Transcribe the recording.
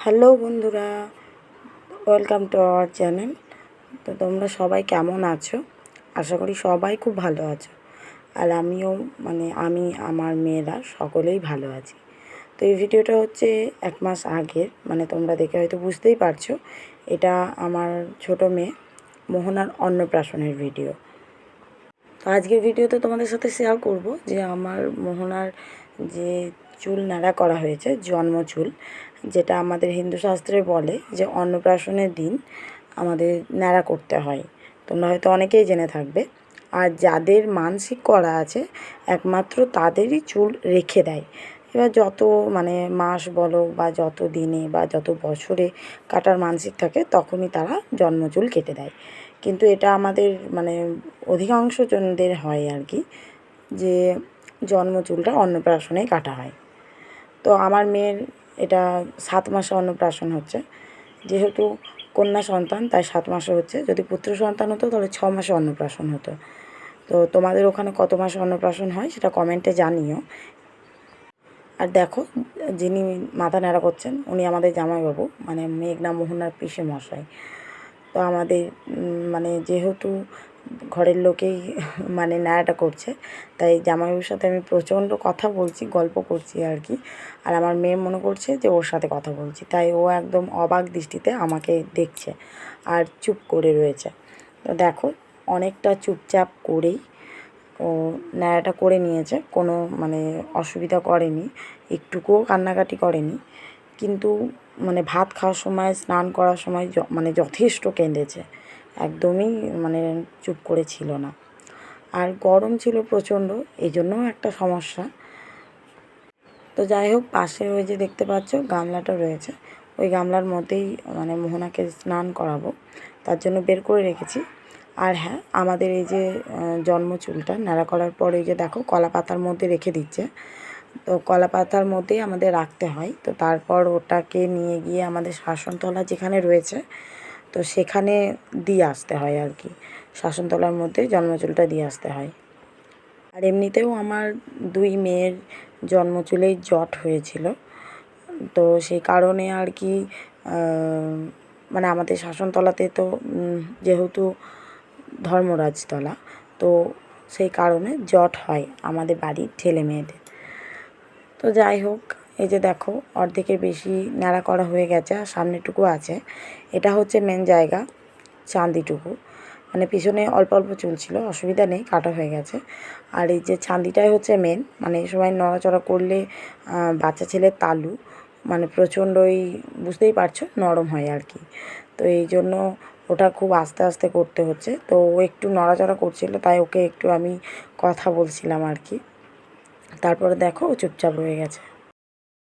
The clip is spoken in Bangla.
হ্যালো বন্ধুরা, ওয়েলকাম টু আওয়ার চ্যানেল। তো তোমরা সবাই কেমন আছো? আশা করি সবাই খুব ভালো আছো। আর আমিও আমি আমার মেয়েরা সকলেই ভালো আছি। তো এই ভিডিওটা হচ্ছে 1 মাস আগের, তোমরা দেখে হয়তো বুঝতেই পারছো এটা আমার ছোট মেয়ে মোহনার অন্নপ্রাশনের ভিডিও। তো আজকের ভিডিওতে তোমাদের সাথে শেয়ার করব যে আমার মোহনার যে চুল নাড়া করা হয়েছে, জন্ম চুল, যেটা আমাদের হিন্দু শাস্ত্রে বলে যে অন্নপ্রাশনের দিন আমাদের ন্যাড়া করতে হয়। তোমরা হয়তো অনেকেই জেনে থাকবে। আর যাদের মানসিক করা আছে একমাত্র তাদেরই চুল রেখে দেয়। এবার যত মাস বলো বা যত দিনে বা যত বছরে কাটার মানসিক থাকে তখনই তারা জন্ম চুল কেটে দেয়। কিন্তু এটা আমাদের অধিকাংশ জনদের হয় আর কি, যে জন্ম চুলটা অন্নপ্রাশনেই কাটা হয়। তো আমার মেয়ের এটা 7 মাসে অন্নপ্রাশন হচ্ছে। যেহেতু কন্যা সন্তান তাই 7 মাসে হচ্ছে। যদি পুত্র সন্তান হতো তাহলে 6 মাসে অন্নপ্রাশন হতো। তো তোমাদের ওখানে কত মাসে অন্নপ্রাশন হয় সেটা কমেন্টে জানিও। আর দেখো, যিনি মাথা ন্যাড়া করছেন উনি আমাদের জামাইবাবু, মেঘনা মোহনার পিসে মশাই। তো আমাদের যেহেতু ঘরের লোকেই ন্যাড়াটা করছে, তাই জামাইবাবুর সাথে আমি প্রচণ্ড কথা বলছি, গল্প করছি আর কি। আর আমার মেয়ে মনে করছে যে ওর সাথে কথা বলছি, তাই ও একদম অবাক দৃষ্টিতে আমাকে দেখছে আর চুপ করে রয়েছে। তো দেখো, অনেকটা চুপচাপ করেই ও ন্যাড়াটা করে নিয়েছে, কোনো অসুবিধা করেনি, একটুকুও কান্নাকাটি করেনি। কিন্তু ভাত খাওয়ার সময়, স্নান করার সময় যথেষ্ট কেঁদেছে, একদমই চুপ করে ছিল না। আর গরম ছিল প্রচণ্ড, এই জন্যও একটা সমস্যা। তো যাই হোক, পাশে ওই যে দেখতে পাচ্ছ গামলাটা রয়েছে, ওই গামলার মধ্যেই মোহনাকে স্নান করাবো, তার জন্য বের করে রেখেছি। আর হ্যাঁ, আমাদের এই যে জন্ম চুলটা ন্যাড়া করার পরে এই যে দেখো কলা পাতার মধ্যে রেখে দিচ্ছে। তো কলা পাতার মধ্যেই আমাদের রাখতে হয়। তো তারপর ওটাকে নিয়ে গিয়ে আমাদের শাসনতলা যেখানে রয়েছে, তো সেখানে দিয়ে আসতে হয় আর কি। শাসনতলার মধ্যে জন্মচুলটা দিয়ে আসতে হয়। আর এমনিতেও আমার 2 মেয়ের জন্মচুলেই জট হয়েছিল। তো সেই কারণে আর কি আমাদের শাসনতলাতে তো যেহেতু ধর্মরাজতলা, তো সেই কারণে জট হয় আমাদের বাড়ির ছেলে মেয়েদের। তো যাই হোক, এই যে দেখো অর্ধেকের বেশি ন্যাড়া করা হয়ে গেছে, আর সামনেটুকু আছে। এটা হচ্ছে মেন জায়গা, চাঁদিটুকু। পিছনে অল্প অল্প চুল ছিল, অসুবিধা নেই, কাটা হয়ে গেছে। আর এই যে চাঁদিটাই হচ্ছে মেন, সবাই নড়াচড়া করলে বাচ্চা ছেলের তালু প্রচণ্ডই, বুঝতেই পারছো, নরম হয় আর কি। তো এই জন্য ওটা খুব আস্তে আস্তে করতে হচ্ছে। তো ও একটু নড়াচড়া করছিল, তাই ওকে একটু আমি কথা বলছিলাম আর কি। তারপরে দেখো ও চুপচাপ রয়ে গেছে।